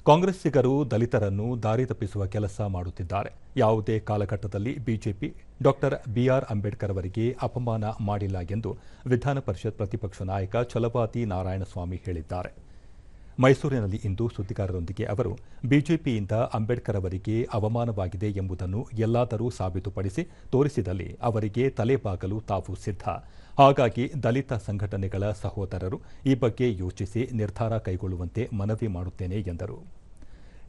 ಕಾಂಗ್ರೆಸ್ಸಿಗರು ದಲಿತರನ್ನು ದಾರಿ ತಪ್ಪಿಸುವ ಕೆಲಸ ಮಾಡುತ್ತಿದ್ದಾರೆ. ಯಾವುದೇ ಕಾಲಘಟ್ಟದಲ್ಲಿ ಬಿಜೆಪಿ ಡಾಕ್ಟರ್ ಬಿಆರ್ ಅಂಬೇಡ್ಕರ್ ಅವರಿಗೆ ಅಪಮಾನ ಮಾಡಿಲ್ಲ ಎಂದು ವಿಧಾನ ಪರಿಷತ್ ಪ್ರತಿಪಕ್ಷ ನಾಯಕ ಛಲವಾದಿ ನಾರಾಯಣಸ್ವಾಮಿ ಹೇಳಿದ್ದಾರೆ. ಮೈಸೂರಿನಲ್ಲಿ ಇಂದು ಸುದ್ದಿಗಾರರೊಂದಿಗೆ ಅವರು ಬಿಜೆಪಿಯಿಂದ ಅಂಬೇಡ್ಕರ್ ಅವರಿಗೆ ಅವಮಾನವಾಗಿದೆ ಎಂಬುದನ್ನು ಎಲ್ಲಾದರೂ ಸಾಬೀತುಪಡಿಸಿ ತೋರಿಸಿದಲ್ಲಿ ಅವರಿಗೆ ತಲೆಬಾಗಲು ತಾವು ಸಿದ್ಧ. ಹಾಗಾಗಿ ದಲಿತ ಸಂಘಟನೆಗಳ ಸಹೋದರರು ಈ ಬಗ್ಗೆ ಯೋಚಿಸಿ ನಿರ್ಧಾರ ಕೈಗೊಳ್ಳುವಂತೆ ಮನವಿ ಮಾಡುತ್ತೇನೆ ಎಂದರು.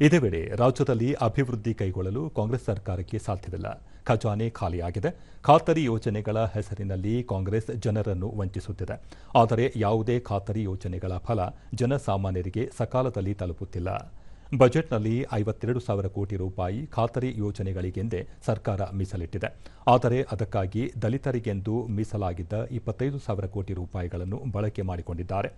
ಇದೇ ವೇಳೆ ರಾಜ್ಯದಲ್ಲಿ ಅಭಿವೃದ್ಧಿ ಕೈಗೊಳ್ಳಲು ಕಾಂಗ್ರೆಸ್ ಸರ್ಕಾರಕ್ಕೆ ಸಾಧ್ಯವಿಲ್ಲ. ಖಜಾನೆ ಖಾಲಿಯಾಗಿದೆ. ಖಾತರಿ ಯೋಜನೆಗಳ ಹೆಸರಿನಲ್ಲಿ ಕಾಂಗ್ರೆಸ್ ಜನರನ್ನು ವಂಚಿಸುತ್ತಿದೆ. ಆದರೆ ಯಾವುದೇ ಖಾತರಿ ಯೋಜನೆಗಳ ಫಲ ಜನಸಾಮಾನ್ಯರಿಗೆ ಸಕಾಲದಲ್ಲಿ ತಲುಪುತ್ತಿಲ್ಲ. ಬಜೆಟ್ನಲ್ಲಿ 52,000 ಕೋಟಿ ರೂಪಾಯಿ ಖಾತರಿ ಯೋಜನೆಗಳಿಗೆಂದೇ ಸರ್ಕಾರ ಮೀಸಲಿಟ್ಟಿದೆ. ಆದರೆ ಅದಕ್ಕಾಗಿ ದಲಿತರಿಗೆಂದು ಮೀಸಲಾಗಿದ್ದ 25,000 ಕೋಟಿ ರೂಪಾಯಿಗಳನ್ನು ಬಳಕೆ ಮಾಡಿಕೊಂಡಿದ್ದಾರೆ.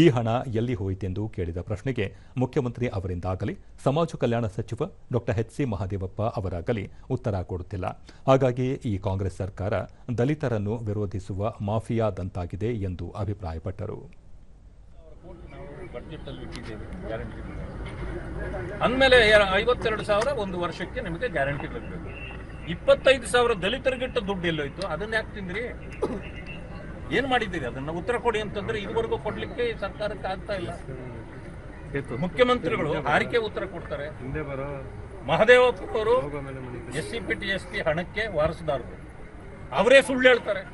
ಈ ಹಣ ಎಲ್ಲಿ ಹೋಯಿತೆಂದು ಕೇಳಿದ ಪ್ರಶ್ನೆಗೆ ಮುಖ್ಯಮಂತ್ರಿ ಅವರಿಂದಾಗಲಿ ಸಮಾಜ ಕಲ್ಯಾಣ ಸಚಿವ ಡಾಕ್ಟರ್ ಎಚ್.ಸಿ. ಮಹದೇವಪ್ಪ ಅವರಾಗಲಿ ಉತ್ತರ ಕೊಡುತ್ತಿಲ್ಲ. ಹಾಗಾಗಿ ಈ ಕಾಂಗ್ರೆಸ್ ಸರ್ಕಾರ ದಲಿತರನ್ನು ವಿರೋಧಿಸುವ ಮಾಫಿಯಾದಂತಾಗಿದೆ ಎಂದು ಅಭಿಪ್ರಾಯಪಟ್ಟರು. ಅಂದಮೇಲೆ 52,000 ಒಂದು ವರ್ಷಕ್ಕೆ ನಿಮಗೆ ಗ್ಯಾರಂಟಿ ಬರಬೇಕು. 25,000 ದಲಿತರಿಗಿಟ್ಟ ದುಡ್ಡು ಎಲ್ಲೋಯ್ತು? ಅದನ್ನ ಯಾಕೆ ತಿಂದ್ರಿ? ಏನ್ ಮಾಡಿದ್ದೀರಿ? ಅದನ್ನ ಉತ್ತರ ಕೊಡಿ ಅಂತಂದ್ರೆ ಇದುವರೆಗೂ ಕೊಡ್ಲಿಕ್ಕೆ ಸರ್ಕಾರಕ್ಕೆ ಆಗ್ತಾ ಇಲ್ಲ. ಮುಖ್ಯಮಂತ್ರಿಗಳು ಆರಿಕೆ ಉತ್ತರ ಕೊಡ್ತಾರೆ. ಮಹದೇವಪ್ಪ ಅವರು SCPTSP ಹಣಕ್ಕೆ ವಾರಸುದಾರರು. ಅವರೇ ಸುಳ್ಳು ಹೇಳ್ತಾರೆ.